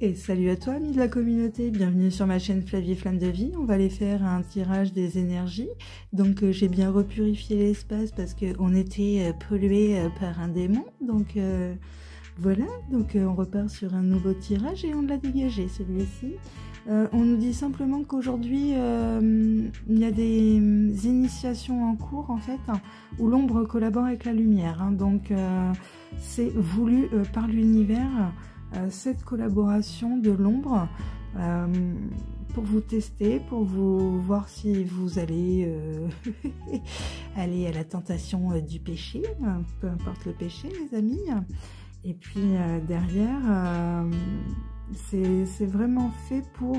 Et salut à toi, amis de la communauté, bienvenue sur ma chaîne Flavie Flamme de Vie. On va aller faire un tirage des énergies. Donc j'ai bien repurifié l'espace parce qu'on était pollué par un démon. Donc voilà, donc on repart sur un nouveau tirage et on l'a dégagé celui-ci. On nous dit simplement qu'aujourd'hui il y a des initiations en cours en fait, où l'ombre collabore avec la lumière. Donc c'est voulu par l'univers. Cette collaboration de l'ombre pour vous tester, pour vous voir si vous allez aller à la tentation du péché, peu importe le péché les amis. Et puis derrière, c'est vraiment fait pour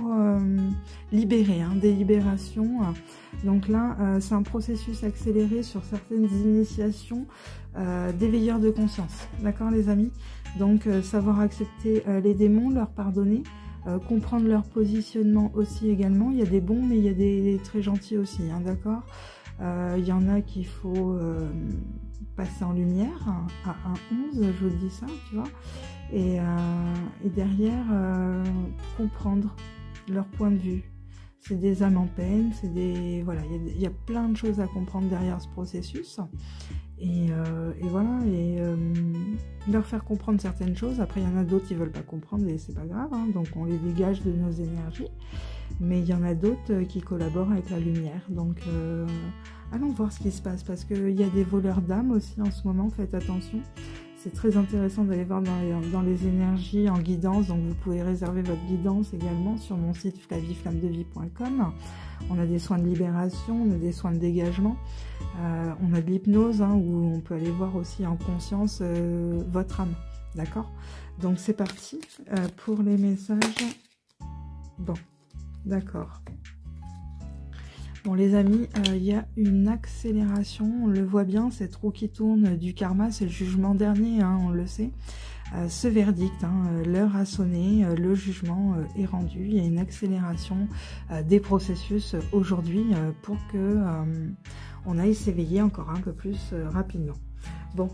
libérer, des libérations. Donc là, c'est un processus accéléré sur certaines initiations d'éveilleurs de conscience. D'accord les amis? Donc savoir accepter les démons, leur pardonner, comprendre leur positionnement aussi également. Il y a des bons mais il y a des très gentils aussi, d'accord? Il y en a qu'il faut passer en lumière à 1-11, je vous dis ça, tu vois. Et derrière, comprendre leur point de vue. C'est des âmes en peine, c'est des... Voilà, il y a plein de choses à comprendre derrière ce processus. Et voilà, et leur faire comprendre certaines choses. Après, il y en a d'autres qui ne veulent pas comprendre et c'est pas grave, donc on les dégage de nos énergies. Mais il y en a d'autres qui collaborent avec la lumière. Donc, allons voir ce qui se passe parce qu'il y a des voleurs d'âme aussi en ce moment, faites attention. C'est très intéressant d'aller voir dans les énergies en guidance, donc vous pouvez réserver votre guidance également sur mon site flavieflammedevie.com. On a des soins de libération, on a des soins de dégagement, on a de l'hypnose où on peut aller voir aussi en conscience votre âme, d'accord? Donc c'est parti pour les messages. Bon, d'accord. Bon les amis, il y a une accélération, on le voit bien, cette roue qui tourne du karma, c'est le jugement dernier, on le sait. Ce verdict, l'heure a sonné, le jugement est rendu, il y a une accélération des processus aujourd'hui pour que on aille s'éveiller encore un peu plus rapidement. Bon,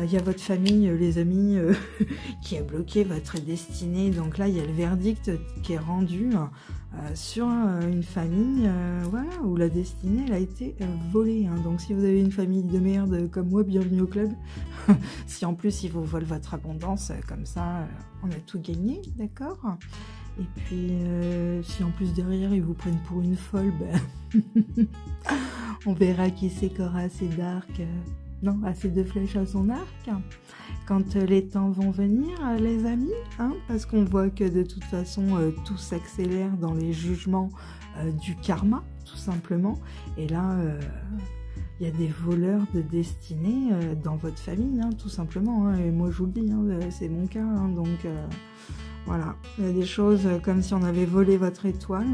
il y a votre famille, les amis, qui a bloqué votre destinée. Donc là, il y a le verdict qui est rendu sur une famille voilà, où la destinée elle a été volée. Donc si vous avez une famille de merde comme moi, bienvenue au club. Si en plus ils vous volent votre abondance, comme ça, on a tout gagné, d'accord? Et puis, si en plus derrière ils vous prennent pour une folle, on verra qui c'est qui aura assez d'arc. Non, assez de flèches à son arc, quand les temps vont venir, les amis, parce qu'on voit que de toute façon, tout s'accélère dans les jugements du karma, tout simplement. Et là, il y a des voleurs de destinée dans votre famille, tout simplement. Et moi, je vous le dis, c'est mon cas. Donc, voilà, il y a des choses comme si on avait volé votre étoile.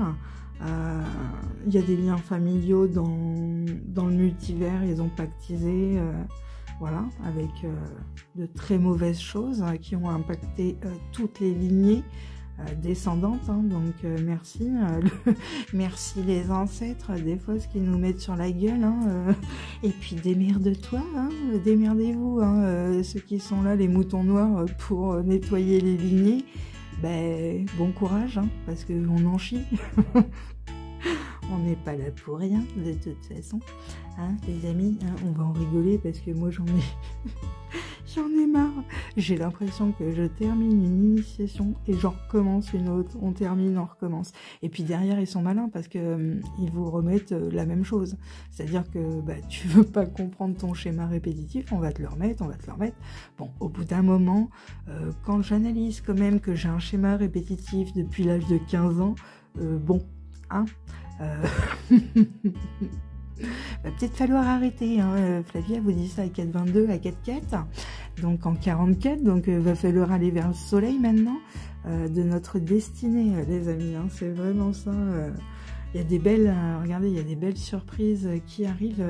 Il y a des liens familiaux dans le multivers, ils ont pactisé voilà, avec de très mauvaises choses qui ont impacté toutes les lignées descendantes, donc merci merci les ancêtres, des fois ce qu'ils nous mettent sur la gueule, et puis démerde-toi, démerdez-vous, ceux qui sont là, les moutons noirs, pour nettoyer les lignées. Bon courage, parce qu'on en chie. On n'est pas là pour rien, de toute façon. Les amis, on va en rigoler parce que moi j'en ai marre. J'ai l'impression que je termine une initiation et j'en recommence une autre. On termine, on recommence. Et puis derrière, ils sont malins parce que ils vous remettent la même chose. C'est-à-dire que tu veux pas comprendre ton schéma répétitif, on va te le remettre, on va te le remettre. Bon, au bout d'un moment, quand j'analyse quand même que j'ai un schéma répétitif depuis l'âge de 15 ans, bon, va peut-être falloir arrêter, Flavia vous dit ça à 4,22, à 4,4, donc en 44, donc va falloir aller vers le soleil maintenant de notre destinée, les amis, c'est vraiment ça. Il y a des belles, regardez, il y a des belles surprises qui arrivent.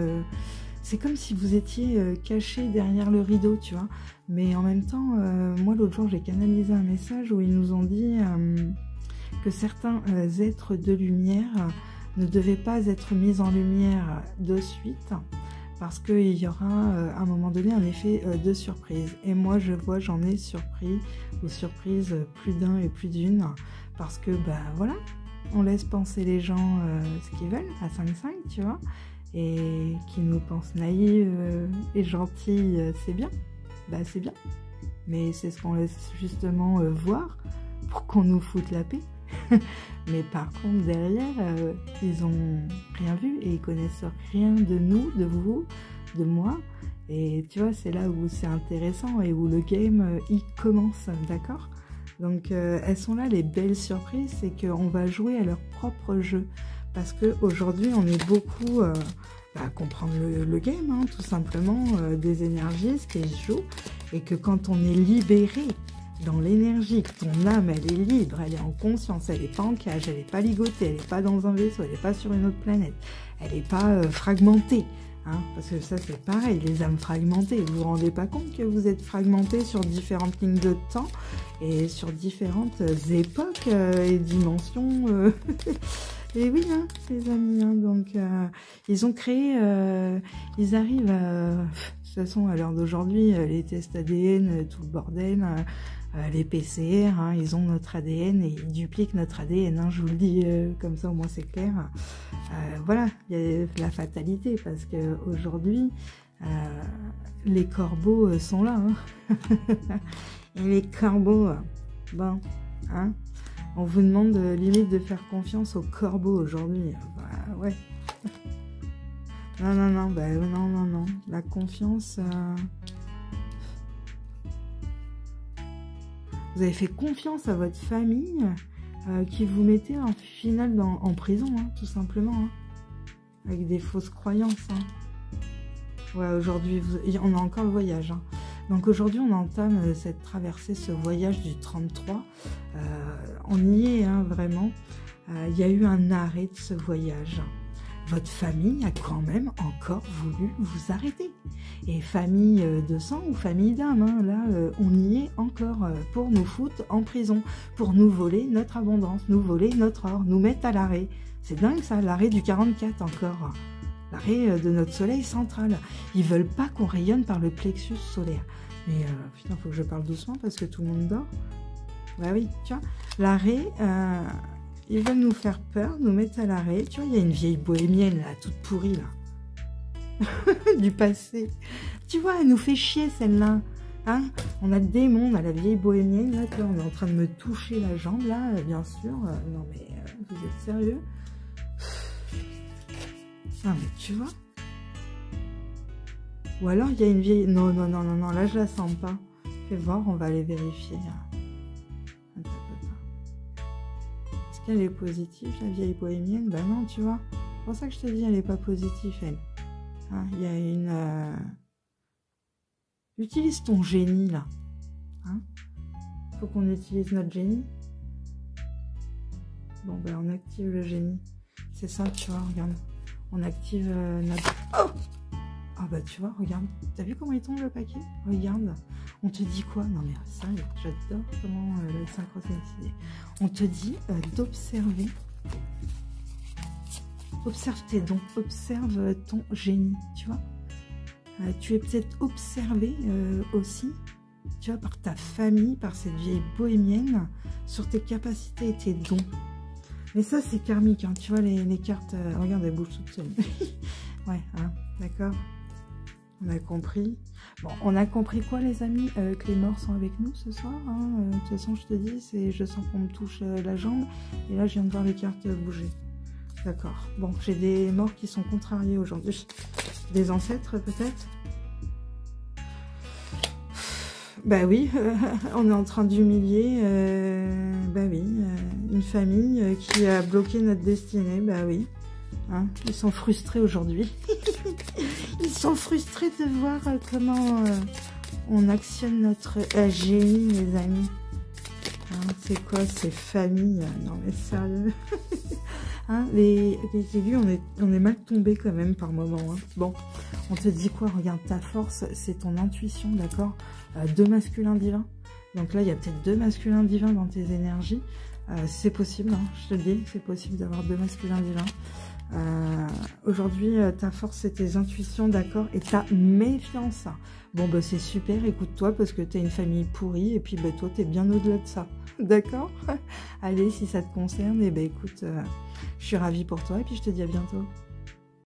C'est comme si vous étiez caché derrière le rideau, tu vois. Mais en même temps, moi l'autre jour j'ai canalisé un message où ils nous ont dit que certains êtres de lumière ne devaient pas être mis en lumière de suite parce qu'il y aura à un moment donné un effet de surprise. Et moi je vois, j'en ai surpris ou surprise plus d'un et plus d'une, parce que bah voilà, on laisse penser les gens ce qu'ils veulent à 5-5, tu vois, et qui nous pensent naïves et gentilles, c'est bien, bah c'est bien, mais c'est ce qu'on laisse justement voir pour qu'on nous foute la paix. Mais par contre derrière ils ont rien vu et ils connaissent rien de nous, de vous, de moi, et tu vois c'est là où c'est intéressant et où le game il commence, d'accord? Donc elles sont là les belles surprises, c'est qu'on va jouer à leur propre jeu, parce qu'aujourd'hui on est beaucoup à comprendre le game, hein, tout simplement, des énergies, ce qui se joue, et que quand on est libéré dans l'énergie, que ton âme elle est libre, elle est en conscience, elle n'est pas en cage, elle n'est pas ligotée, elle n'est pas dans un vaisseau, elle n'est pas sur une autre planète, elle n'est pas fragmentée, hein, parce que ça c'est pareil, les âmes fragmentées, vous vous rendez pas compte que vous êtes fragmentés sur différentes lignes de temps et sur différentes époques et dimensions et oui, hein, les amis, hein, donc ils ont créé, ils arrivent à, de toute façon à l'heure d'aujourd'hui, les tests ADN, tout le bordel, les PCR, hein, ils ont notre ADN et ils dupliquent notre ADN, hein, je vous le dis comme ça au moins c'est clair. Voilà, il y a la fatalité, parce que aujourd'hui les corbeaux sont là, hein. Et les corbeaux, bon, hein, on vous demande limite de faire confiance aux corbeaux aujourd'hui. Bah ouais. Non, non, non, bah non, non, non. La confiance... Vous avez fait confiance à votre famille qui vous mettait en finale en prison, hein, tout simplement. Hein, avec des fausses croyances. Hein. Ouais, aujourd'hui, on a encore le voyage. Hein. Donc aujourd'hui, on entame cette traversée, ce voyage du 33. On y est, hein, vraiment. Il y a eu un arrêt de ce voyage. Votre famille a quand même encore voulu vous arrêter. Et famille de sang ou famille d'âme, hein, là, on y est encore pour nous foutre en prison, pour nous voler notre abondance, nous voler notre or, nous mettre à l'arrêt. C'est dingue ça, l'arrêt du 44 encore. L'arrêt de notre soleil central. Ils veulent pas qu'on rayonne par le plexus solaire. Mais putain, faut que je parle doucement parce que tout le monde dort. Bah oui, tu vois, l'arrêt... Ils veulent nous faire peur, nous mettre à l'arrêt. Tu vois, il y a une vieille bohémienne, là, toute pourrie, là. Du passé. Tu vois, elle nous fait chier, celle-là. Hein, on a le démon, on a la vieille bohémienne, là, on est en train de me toucher la jambe, là, bien sûr. Non, mais vous êtes sérieux? Non, mais tu vois. Ou alors, il y a une vieille... Non, non, non, non, non, là, je la sens pas. Fais voir, on va aller vérifier. Elle est positive, la vieille bohémienne? Bah non, tu vois. C'est pour ça que je te dis, elle est pas positive, elle. Hein, il y a une... Utilise ton génie, là. Hein, faut qu'on utilise notre génie. Bon, ben, on active le génie. C'est ça, tu vois, regarde. On active notre... Oh! Ah bah, tu vois, regarde. T'as vu comment il tombe, le paquet? Regarde. On te dit quoi? Non, mais ça, j'adore comment la synchronicité. On te dit d'observer. Observe tes dons. Observe ton génie, tu vois. Tu es peut-être observé aussi, tu vois, par ta famille, par cette vieille bohémienne, sur tes capacités et tes dons. Mais ça, c'est karmique, hein, tu vois, les cartes... regarde, elles bougent toutes seules. Ouais, hein, d'accord. On a compris. Bon, on a compris quoi, les amis? Que les morts sont avec nous ce soir. Hein, de toute façon, je te dis, je sens qu'on me touche la jambe. Et là, je viens de voir les cartes bouger. D'accord. Bon, j'ai des morts qui sont contrariés aujourd'hui. Des ancêtres, peut-être? Bah oui, on est en train d'humilier, bah oui, une famille qui a bloqué notre destinée, bah oui. Hein, ils sont frustrés aujourd'hui. Ils sont frustrés de voir comment on actionne notre génie, les amis. Hein, c'est quoi ces familles? Non mais sérieux. Hein, les élus, on est mal tombés quand même par moment. Hein. Bon, on te dit quoi? Regarde, ta force, c'est ton intuition, d'accord? Deux masculins divins. Donc là, il y a peut-être deux masculins divins dans tes énergies. C'est possible, hein, je te le dis, c'est possible d'avoir deux masculins divins. Aujourd'hui, ta force, c'est tes intuitions, d'accord, et ta méfiance. Bon, bah c'est super, écoute-toi, parce que t'as une famille pourrie, et puis bah, toi, t'es bien au-delà de ça, d'accord? Allez, si ça te concerne, et bah écoute, je suis ravie pour toi, et puis je te dis à bientôt.